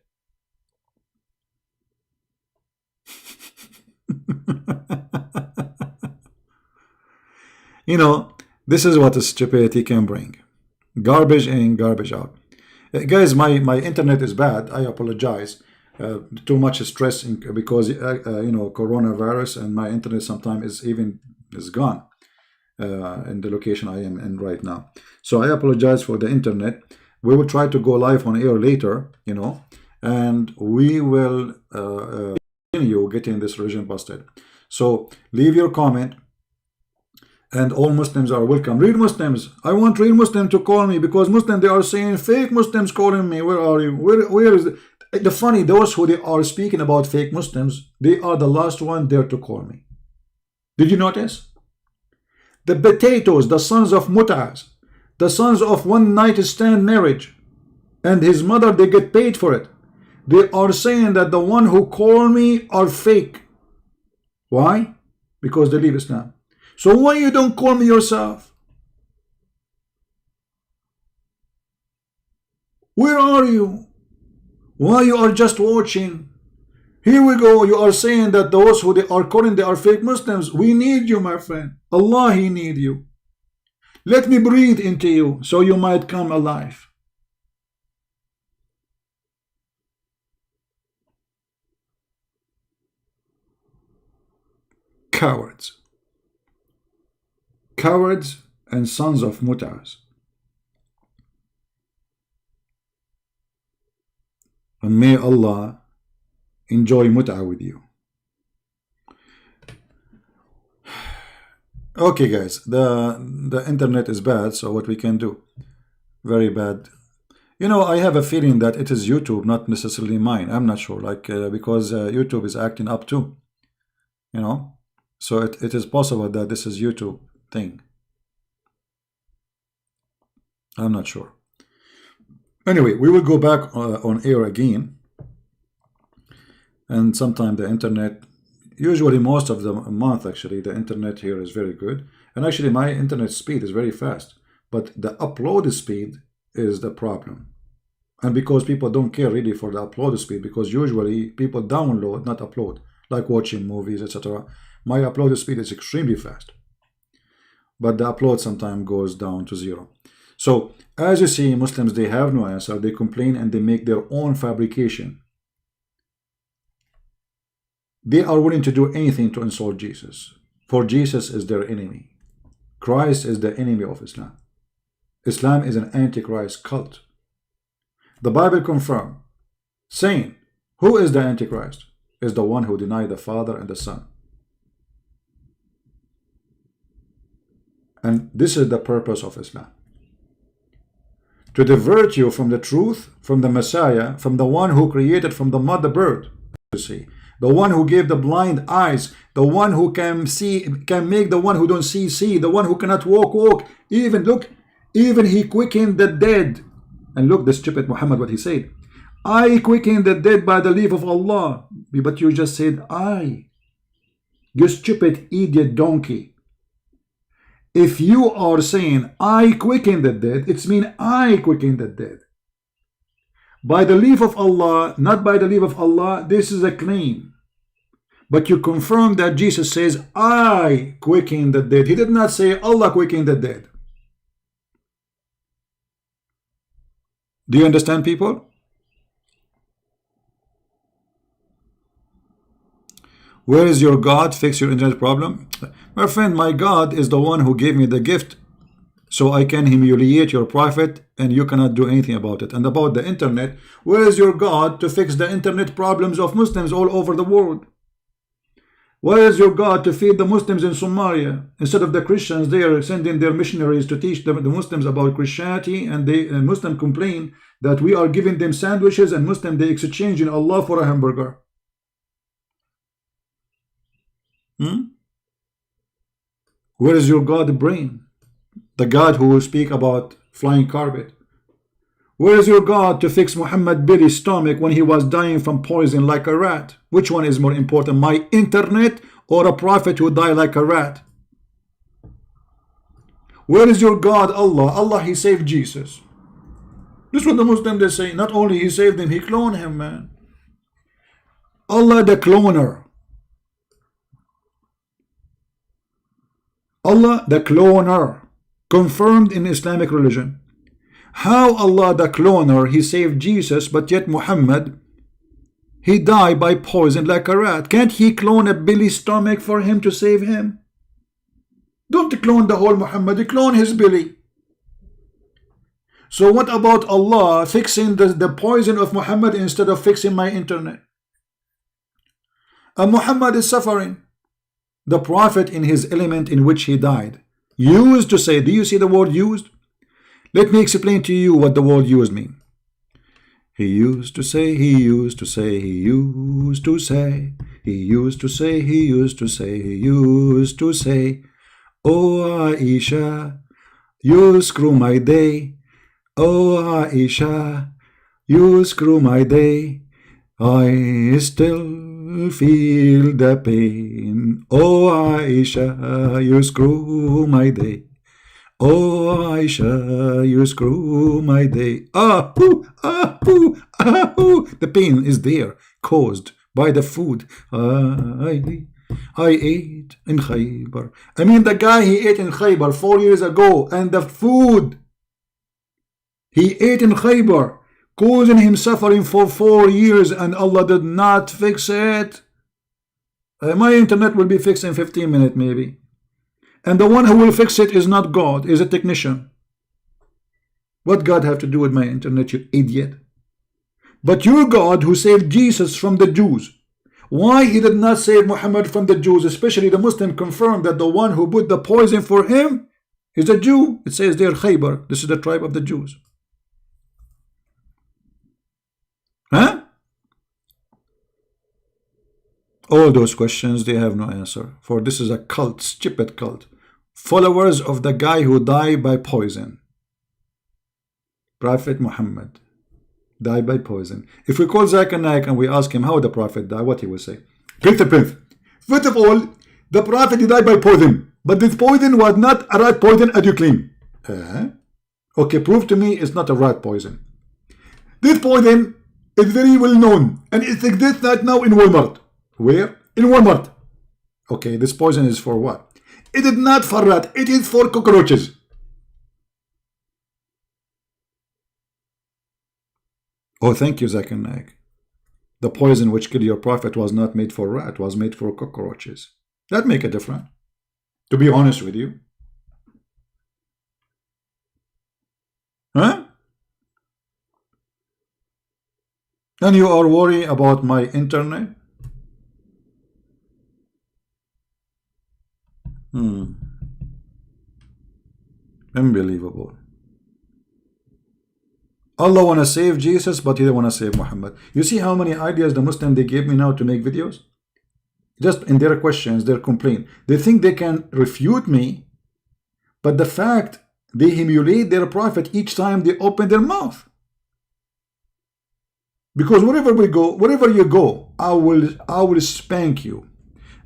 Speaker 1: You know, this is what stupidity can bring. Garbage in, garbage out. Guys, my internet is bad. I apologize. Too much stress because you know, coronavirus, and my internet sometimes is gone in the location I am in right now. So I apologize for the internet. We will try to go live on air later, you know, and we will continue getting this religion busted. So leave your comment. And all Muslims are welcome. Real Muslims, I want real Muslims to call me, because Muslims, they are saying fake Muslims calling me. Where are you? Where is the funny? Those who they are speaking about fake Muslims, they are the last one there to call me. Did you notice? The potatoes, the sons of Mut'as, the sons of one night stand marriage, and his mother, they get paid for it. They are saying that the one who call me are fake. Why? Because they leave Islam. So why you don't call me yourself? Where are you? Why you are just watching? Here we go. You are saying that those who they are calling, they are fake Muslims. We need you, my friend. Allah, he need you. Let me breathe into you so you might come alive. Cowards. Cowards and sons of Mut'as. And may Allah enjoy Mut'a with you. Okay guys, the internet is bad, so what we can do? very bad. You know, I have a feeling that it is YouTube, not necessarily mine. I'm not sure, like because YouTube is acting up too. You know, so it is possible that this is YouTube thing. I'm not sure. Anyway, we will go back on air again. And sometime the internet, usually most of the month actually, the internet here is very good. And actually my internet speed is very fast. But the upload speed is the problem. And because people don't care really for the upload speed, because usually people download, not upload, like watching movies, etc. My upload speed is extremely fast. But the upload sometimes goes down to 0. So, as you see, Muslims, they have no answer. They complain and they make their own fabrication. They are willing to do anything to insult Jesus. For Jesus is their enemy. Christ is the enemy of Islam. Islam is an antichrist cult. The Bible confirms, saying, who is the antichrist? Is the one who denied the Father and the Son. And this is the purpose of Islam. To divert you from the truth, from the Messiah, from the one who created from the mother bird, you see, the one who gave the blind eyes, the one who can see, can make the one who don't see, see, the one who cannot walk, walk. Even, look, even he quickened the dead. And look, the stupid Muhammad, what he said. I quicken the dead by the leave of Allah. But you just said I. You stupid idiot donkey. If you are saying I quicken the dead, it's mean I quicken the dead. By the leave of Allah, not by the leave of Allah, this is a claim. But you confirm that Jesus says I quicken the dead. He did not say Allah quicken the dead. Do you understand, people? Where is your God? Fix your internet problem. My friend, my God is the one who gave me the gift so I can humiliate your prophet and you cannot do anything about it. And about the internet, where is your God to fix the internet problems of Muslims all over the world? Where is your God to feed the Muslims in Somalia? Instead of the Christians, they are sending their missionaries to teach the Muslims about Christianity, and Muslims complain that we are giving them sandwiches, and Muslims, they exchanging Allah for a hamburger. Where is your God brain? The God who will speak about flying carpet. Where is your God to fix Muhammad Billy's stomach when he was dying from poison like a rat? Which one is more important, my internet or a prophet who died like a rat? Where is your God, Allah? Allah, he saved Jesus. This is what the Muslims, they say. Not only he saved him, he cloned him, man. Allah the cloner. Allah the cloner. Confirmed in Islamic religion. How Allah the cloner, he saved Jesus, but yet Muhammad, he died by poison like a rat. Can't he clone a Billy stomach for him to save him? Don't clone the whole Muhammad, clone his Billy. So what about Allah fixing the poison of Muhammad instead of fixing my internet? And Muhammad is suffering. The prophet in his element in which he died used to say, do you see the word used? Let me explain to you what the word used means. He used to say, he used to say, he used to say, he used to say, he used to say, he used to say, oh Aisha, you screw my day. Oh Aisha, you screw my day. I still feel the pain. Oh Aisha, you screw my day. Oh Aisha, you screw my day. The pain is there, caused by the food I ate in Khaybar. I mean, the guy he ate in Khaybar 4 years ago, and the food he ate in Khaybar, causing him suffering for 4 years, and Allah did not fix it. My internet will be fixed in 15 minutes maybe. And the one who will fix it is not God, is a technician. What God have to do with my internet, you idiot? But your God who saved Jesus from the Jews, why he did not save Muhammad from the Jews? Especially the Muslim confirmed that the one who put the poison for him is a Jew. It says there Khaybar. This is the tribe of the Jews. All those questions, they have no answer. For this is a cult, stupid cult. Followers of the guy who died by poison. Prophet Muhammad died by poison. If we call Zakir Naik and we ask him how the Prophet died, what he will say? Prince. First of all, the Prophet died by poison. But this poison was not a rat poison as you claim. Okay, prove to me it's not a rat poison. This poison is very well known and it exists right now in Walmart. Where? In Walmart. Okay, this poison is for what? It is not for rat, it is for cockroaches. Oh, thank you, Zakir Naik. The poison which killed your prophet was not made for rat, was made for cockroaches. That make a difference, to be honest with you. Huh? And you are worried about my internet? Unbelievable. Allah want to save Jesus, but he don't want to save Muhammad. You see how many ideas the Muslim they gave me now to make videos? Just in their questions, their complaint. They think they can refute me, but the fact they humiliate their prophet each time they open their mouth. Because wherever we go, wherever you go, I will spank you.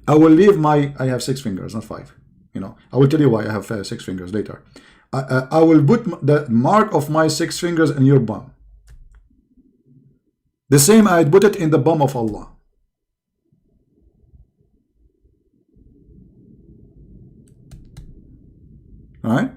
Speaker 1: I will leave my, I have 6 fingers, not 5. You know, I will tell you why I have 6 fingers later. I will put the mark of my 6 fingers in your bum. The same I put it in the bum of Allah. Alright?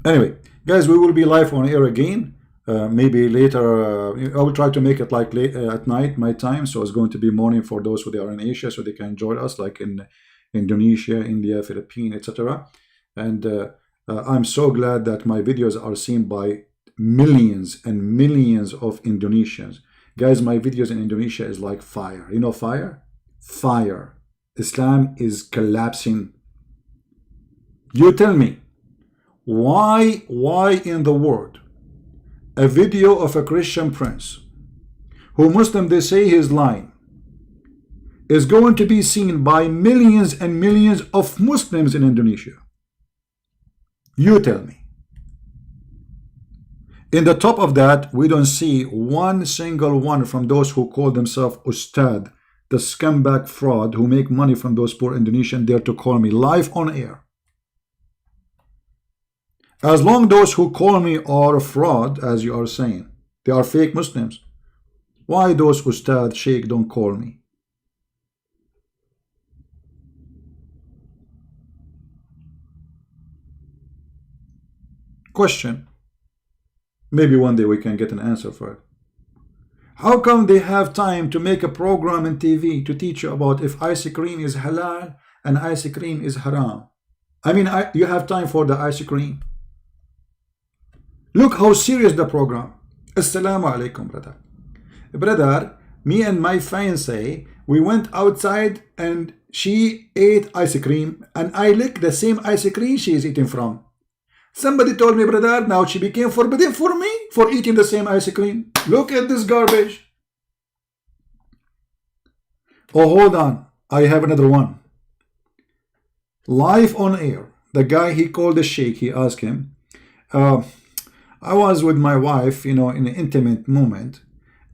Speaker 1: Anyway, guys, we will be live on air again. Maybe later, I will try to make it like late at night, my time. So it's going to be morning for those who are in Asia, so they can join us, like in Indonesia, India, Philippines, etc. And I'm so glad that my videos are seen by millions and millions of Indonesians. Guys, my videos in Indonesia is like fire. You know fire? Fire. Islam is collapsing. You tell me, why in the world a video of a Christian prince who Muslim they say he is lying is going to be seen by millions and millions of Muslims in Indonesia? You tell me. In the top of that, we don't see one single one from those who call themselves Ustad, the scumbag fraud who make money from those poor Indonesians, dare to call me live on air. As long those who call me are a fraud, as you are saying, they are fake Muslims, why those Ustad Sheikh don't call me? Question. Maybe one day we can get an answer for it. How come they have time to make a program on TV to teach you about if ice cream is halal and ice cream is haram? I mean, you have time for the ice cream. Look how serious the program. Assalamu alaikum, brother. Brother, me and my fiancée, we went outside and she ate ice cream and I licked the same ice cream she is eating from. Somebody told me, brother, now she became forbidden for me for eating the same ice cream. Look at this garbage. Oh, hold on. I have another one. Live on air. The guy, he called the sheikh. He asked him, I was with my wife, you know, in an intimate moment,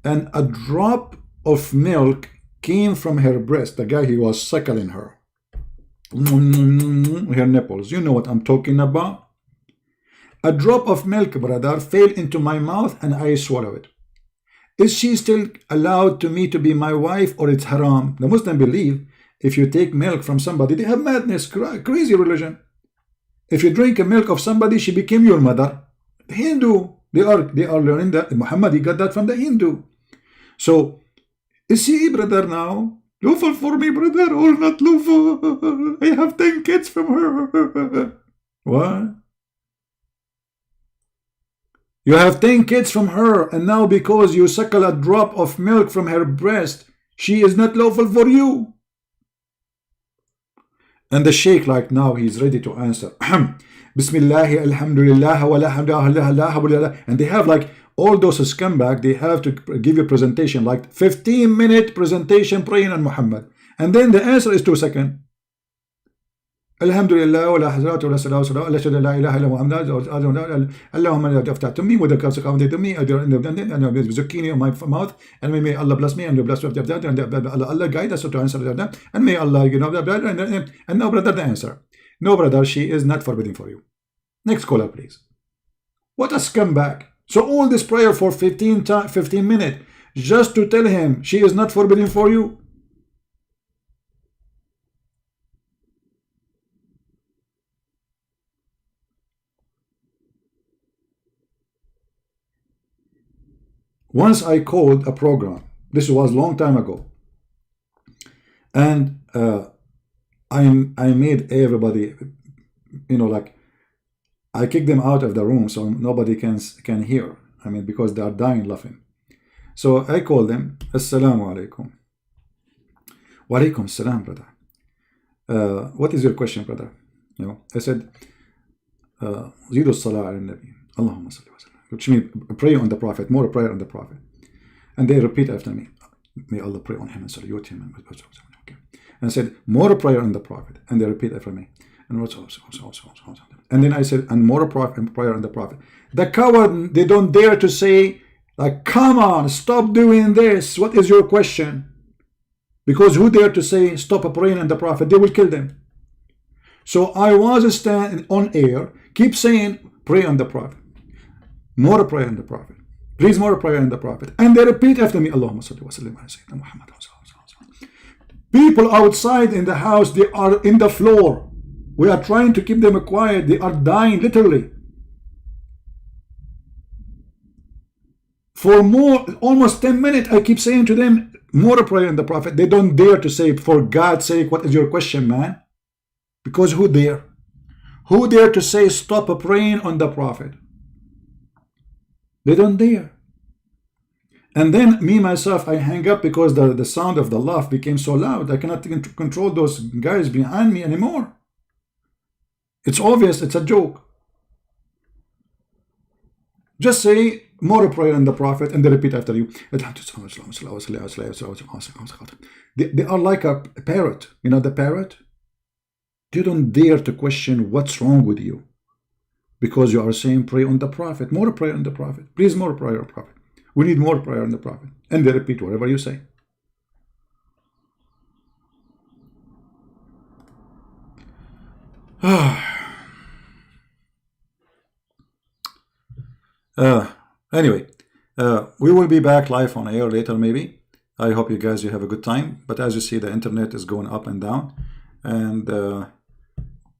Speaker 1: and a drop of milk came from her breast. The guy, he was suckling her. Her nipples. You know what I'm talking about? A drop of milk, brother, fell into my mouth and I swallowed it. Is she still allowed to me to be my wife, or it's haram? The Muslim believe if you take milk from somebody, they have madness, crazy religion. If you drink a milk of somebody, she became your mother. The Hindu, they are learning that. Muhammad, he got that from the Hindu. So, is she, brother, now lawful for me, brother, or not lawful? I have 10 kids from her. What? You have 10 kids from her, and now because you suckle a drop of milk from her breast, she is not lawful for you. And the sheikh, like now, he's ready to answer. Bismillah, alhamdulillah, wa la hamdulillah, and they have like all those scumbag, they have to give you presentation like 15-minute presentation praying on Muhammad, and then the answer is 2 seconds. Alhamdulillah, wa la hazrat wa la salawat wa la shada la ilaha illa Muhammad, Allahumma aftah to me with the to me, and zucchini on my mouth, and may Allah bless me and bless that, and Allah guide us to answer that, and may Allah, you know, and no brother, the answer. No brother, she is not forbidden for you. Next caller, please. What a scumbag. So all this prayer for 15 minutes just to tell him she is not forbidden for you. Once I called a program, this was a long time ago, and I made everybody, you know, like, I kicked them out of the room so nobody can hear. I mean, because they are dying laughing. So I called them. Assalamu alaikum. Wa alaikum assalam, brother. What is your question, brother? You know, I said, Zidu salah ala nabi. Allahumma salli wa sallam. Which means pray on the Prophet, more prayer on the Prophet. And they repeat after me, may Allah pray on him and salute him. Okay. And I said, more prayer on the Prophet. And they repeat after me. And then I said, and more prayer on the Prophet. The coward, they don't dare to say, like, come on, stop doing this. What is your question? Because who dare to say, stop praying on the Prophet? They will kill them. So I was standing on air, keep saying, pray on the Prophet. More prayer on the Prophet. Please, more prayer on the Prophet. And they repeat after me, Allahumma salli wa sallim ala Sayyidina Muhammad. People outside in the house, they are in the floor. We are trying to keep them quiet. They are dying, literally. For almost 10 minutes, I keep saying to them, more prayer on the Prophet. They don't dare to say, for God's sake, what is your question, man? Because who dare? Who dare to say, stop praying on the Prophet? They don't dare. And then me, myself, I hang up because the sound of the laugh became so loud. I cannot control those guys behind me anymore. It's obvious, it's a joke. Just say more prayer on the Prophet and they repeat after you. They are like a parrot. You know the parrot? They don't dare to question what's wrong with you. Because you are saying pray on the Prophet. More prayer on the Prophet. Please, more prayer on the Prophet. We need more prayer on the Prophet. And they repeat whatever you say. Anyway, we will be back live on air later maybe. I hope you guys have a good time. But as you see, the internet is going up and down. And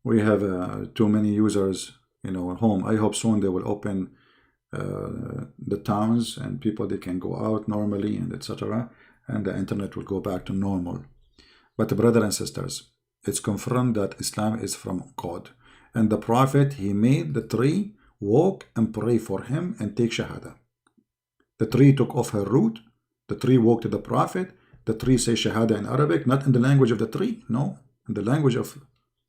Speaker 1: we have too many users, you know, at home. I hope soon they will open the towns and people, they can go out normally and etc. And the internet will go back to normal. But brothers and sisters, it's confirmed that Islam is from God. And the Prophet, he made the tree walk and pray for him and take Shahada. The tree took off her root. The tree walked to the Prophet. The tree says Shahada in Arabic, not in the language of the tree. No, in the language of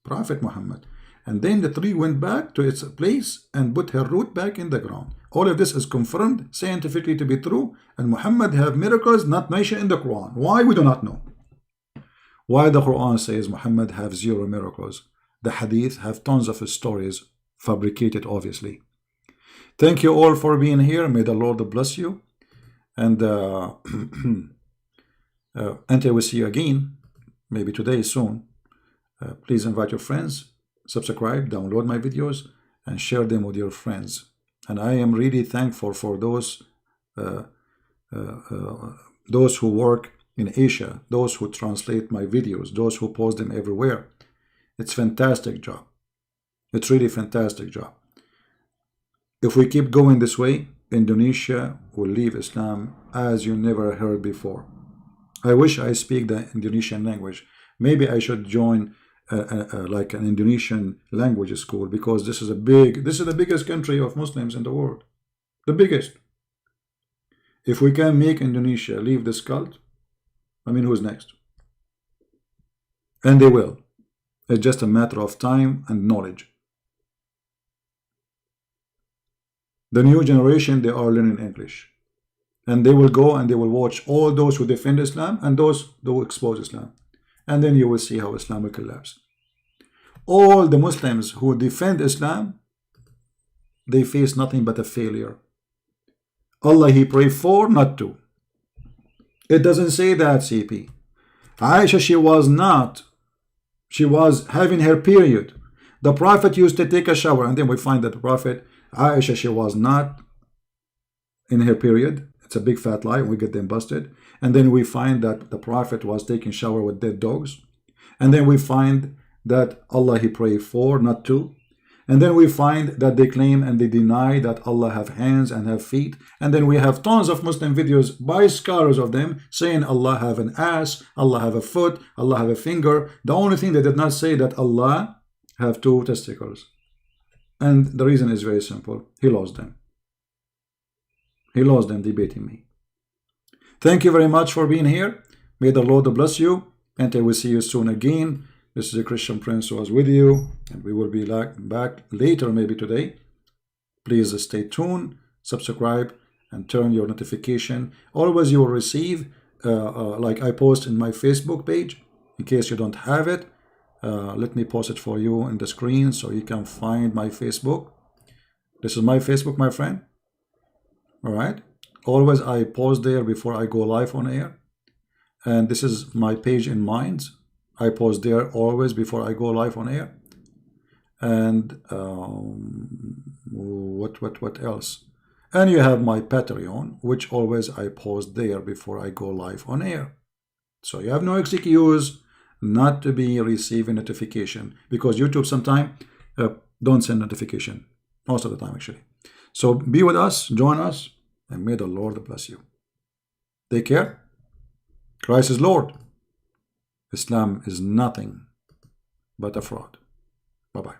Speaker 1: Prophet Muhammad. And then the tree went back to its place and put her root back in the ground. All of this is confirmed scientifically to be true. And Muhammad have miracles not mentioned in the Quran. Why? We do not know. Why the Quran says Muhammad have 0 miracles. The Hadith have tons of stories, fabricated obviously. Thank you all for being here. May the Lord bless you. And until we see you again, maybe today, soon, please invite your friends, subscribe, download my videos, and share them with your friends. And I am really thankful for those who work in Asia, those who translate my videos, those who post them everywhere. It's fantastic job. It's really fantastic job. If we keep going this way, Indonesia will leave Islam as you never heard before. I wish I speak the Indonesian language. Maybe I should join like an Indonesian language school, because this is the biggest country of Muslims in the world. The biggest. If we can make Indonesia leave this cult, I mean, who's next? And they will. It's just a matter of time and knowledge. The new generation, they are learning English, and they will go and they will watch all those who defend Islam and those who expose Islam, and then you will see how Islam will collapse. All the Muslims who defend Islam, they face nothing but a failure. Allah He prayed for, not to. It doesn't say that, CP. Aisha, she was having her period. The Prophet used to take a shower, and then we find that the Prophet, Aisha, she was not in her period. It's a big fat lie. We get them busted. And then we find that the Prophet was taking shower with dead dogs. And then we find that Allah He prayed for, not to. And then we find that they claim and they deny that Allah have hands and have feet. And then we have tons of Muslim videos by scholars of them saying Allah have an ass, Allah have a foot, Allah have a finger. The only thing they did not say that Allah have 2 testicles. And the reason is very simple. He lost them. He lost them debating me. Thank you very much for being here. May the Lord bless you. And I will see you soon again. This is a Christian Prince who was with you, and we will be back later, maybe today. Please stay tuned, subscribe, and turn your notification. Always you will receive, like I post in my Facebook page. In case you don't have it, let me post it for you in the screen so you can find my Facebook. This is my Facebook, my friend. All right. Always I post there before I go live on air. And this is my page in Minds. I post there always before I go live on air. And what else? And you have my Patreon, which always I post there before I go live on air. So you have no excuse not to be receiving notification, because YouTube sometimes don't send notification, most of the time actually. So be with us, join us, and may the Lord bless you. Take care. Christ is Lord. Islam is nothing but a fraud. Bye-bye.